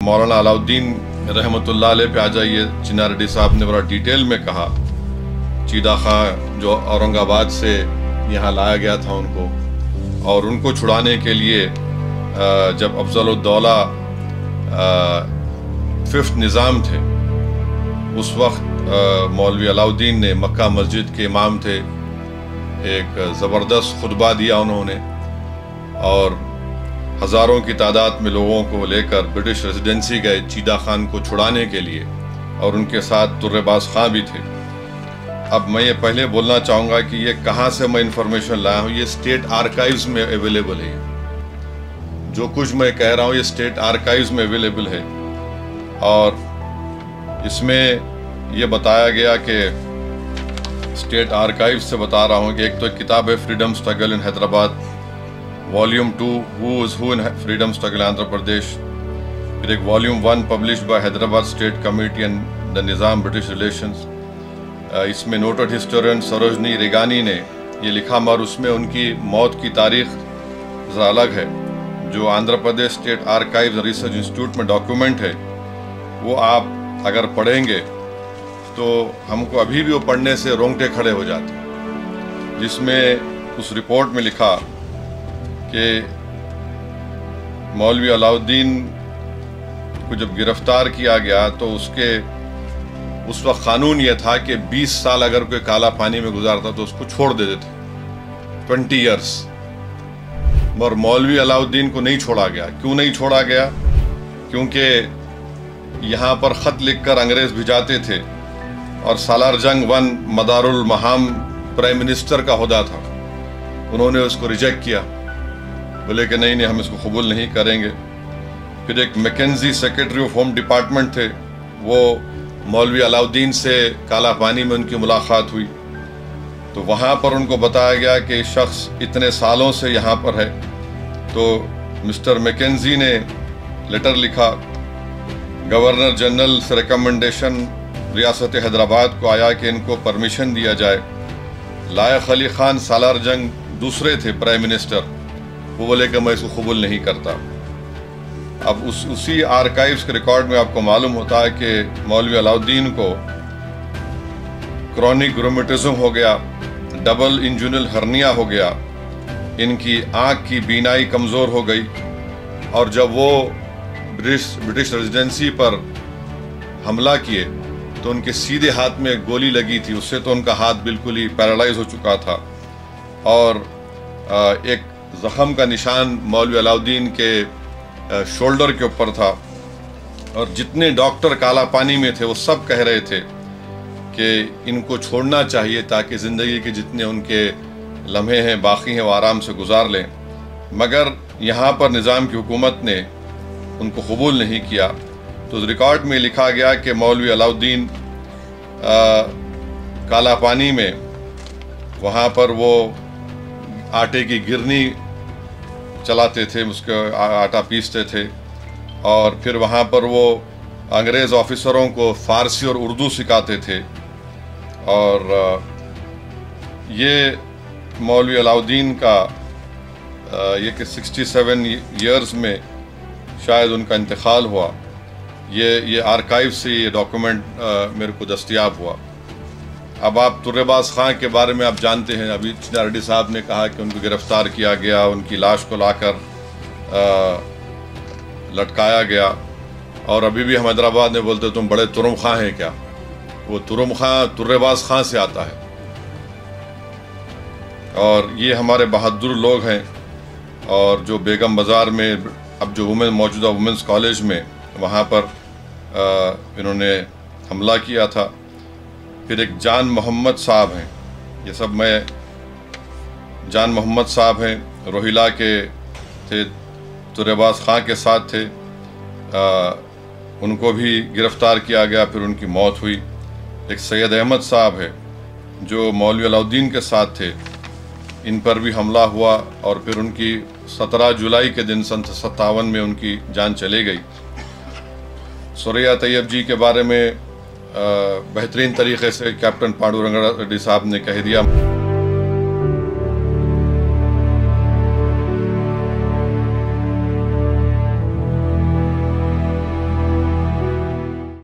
مولانا علاؤالدین رحمۃ اللہ علیہ پہ آ جائیے۔ چنا ریڈی صاحب نے بڑا ڈیٹیل میں کہا۔ چیدہ خان جو اورنگ آباد سے یہاں لایا گیا تھا ان کو، اور ان کو چھڑانے کے لیے جب افضل الدولہ ففتھ نظام تھے، اس وقت مولوی علاؤالدین نے مکہ مسجد کے امام تھے، ایک زبردست خطبہ دیا انہوں نے، اور ہزاروں کی تعداد میں لوگوں کو لے کر برٹش ریزیڈنسی گئے چیدہ خان کو چھڑانے کے لیے، اور ان کے ساتھ ترے باز خان بھی تھے۔ اب میں یہ پہلے بولنا چاہوں گا کہ یہ کہاں سے میں انفارمیشن لایا ہوں۔ یہ اسٹیٹ آرکائیوز میں اویلیبل ہے۔ جو کچھ میں کہہ رہا ہوں یہ اسٹیٹ آرکائیوز میں اویلیبل ہے، اور اس میں یہ بتایا گیا کہ اسٹیٹ آرکائیوز سے بتا رہا ہوں کہ ایک تو کتاب ہے فریڈم اسٹرگل ان حیدرآباد والیوم 2 ہو از ہو ان فریڈم اسٹرگل آندھرا پردیش، پھر ایک volume 1 published by Hyderabad state committee and the نظام برٹش ریلیشنز۔ اس میں نوٹڈ ہسٹورین سروجنی ریگانی نے یہ لکھا، مگر اس میں ان کی موت کی تاریخ ذرا الگ ہے۔ جو Andhra Pradesh state archives research institute میں ڈاکیومنٹ ہے، وہ آپ اگر پڑھیں گے تو ہم کو ابھی بھی وہ پڑھنے سے رونگٹے کھڑے ہو جاتے ہیں، جس میں اس رپورٹ میں لکھا کہ مولوی علاؤالدین کو جب گرفتار کیا گیا تو اس وقت قانون یہ تھا کہ 20 سال اگر کوئی کالا پانی میں گزارتا تو اس کو چھوڑ دیتے تھے، 20 ایئرس، مگر مولوی علاؤالدین کو نہیں چھوڑا گیا۔ کیوں نہیں چھوڑا گیا؟ کیونکہ یہاں پر خط لکھ کر انگریز بھجاتے تھے، اور سالار جنگ 1 مدار المہام پرائم منسٹر کا عہدہ تھا، انہوں نے اس کو ریجیکٹ کیا، بولے کہ نہیں ہم اس کو قبول نہیں کریں گے۔ پھر ایک Mackenzie secretary of home department تھے، وہ مولوی علاؤالدین سے کالا پانی میں ان کی ملاقات ہوئی، تو وہاں پر ان کو بتایا گیا کہ شخص اتنے سالوں سے یہاں پر ہے۔ تو مسٹر میکنزی نے لیٹر لکھا، گورنر جنرل سے ریکمنڈیشن ریاست حیدرآباد کو آیا کہ ان کو پرمیشن دیا جائے۔ لائق علی خان سالار جنگ دوسرے تھے پرائم منسٹر، وہ بولے کہ میں اس کو قبول نہیں کرتا۔ اب اسی آرکائیوز کے ریکارڈ میں آپ کو معلوم ہوتا ہے کہ مولوی علاؤالدین کو کرونک رومیٹزم ہو گیا، ڈبل انجنل ہرنیا ہو گیا، ان کی آنکھ کی بینائی کمزور ہو گئی، اور جب وہ برٹش ریزیڈنسی پر حملہ کیے تو ان کے سیدھے ہاتھ میں گولی لگی تھی، اس سے تو ان کا ہاتھ بالکل ہی پیرالائز ہو چکا تھا، اور ایک زخم کا نشان مولوی علاؤالدین کے شولڈر کے اوپر تھا۔ اور جتنے ڈاکٹر کالا پانی میں تھے وہ سب کہہ رہے تھے کہ ان کو چھوڑنا چاہیے تاکہ زندگی کے جتنے ان کے لمحے ہیں باقی ہیں وہ آرام سے گزار لیں، مگر یہاں پر نظام کی حکومت نے ان کو قبول نہیں کیا۔ تو ریکارڈ میں لکھا گیا کہ مولوی علاؤالدین کالا پانی میں وہاں پر وہ آٹے کی گرنی چلاتے تھے، اس کا آٹا پیستے تھے، اور پھر وہاں پر وہ انگریز آفیسروں کو فارسی اور اردو سکھاتے تھے۔ اور یہ مولوی علاؤالدین کا یہ کہ 67 ایئرز میں شاید ان کا انتقال ہوا، یہ آرکائیو سے یہ ڈاکومنٹ میرے کو دستیاب ہوا۔ اب آپ ترے باز خان کے بارے میں آپ جانتے ہیں، ابھی چنا ریڈی صاحب نے کہا کہ ان کو گرفتار کیا گیا، ان کی لاش کو لا کر لٹکایا گیا، اور ابھی بھی ہم حیدرآباد میں بولتے تم بڑے ترم خاں ہیں کیا؟ وہ ترم خاں ترے باز خان سے آتا ہے، اور یہ ہمارے بہادر لوگ ہیں۔ اور جو بیگم بازار میں اب جو موجودہ وومنس کالج میں وہاں پر انہوں نے حملہ کیا تھا۔ پھر ایک جان محمد صاحب ہیں، یہ سب میں جان محمد صاحب ہیں، روہیلا کے تھے، ترے باز خان کے ساتھ تھے، ان کو بھی گرفتار کیا گیا، پھر ان کی موت ہوئی۔ ایک سید احمد صاحب ہے جو مولوی علاؤالدین کے ساتھ تھے، ان پر بھی حملہ ہوا، اور پھر ان کی 17 جولائی کے دن سن 57 میں ان کی جان چلے گئی۔ سوریا طیب جی کے بارے میں بہترین طریقے سے کیپٹن پانڈورنگ ریڈی صاحب نے کہہ دیا۔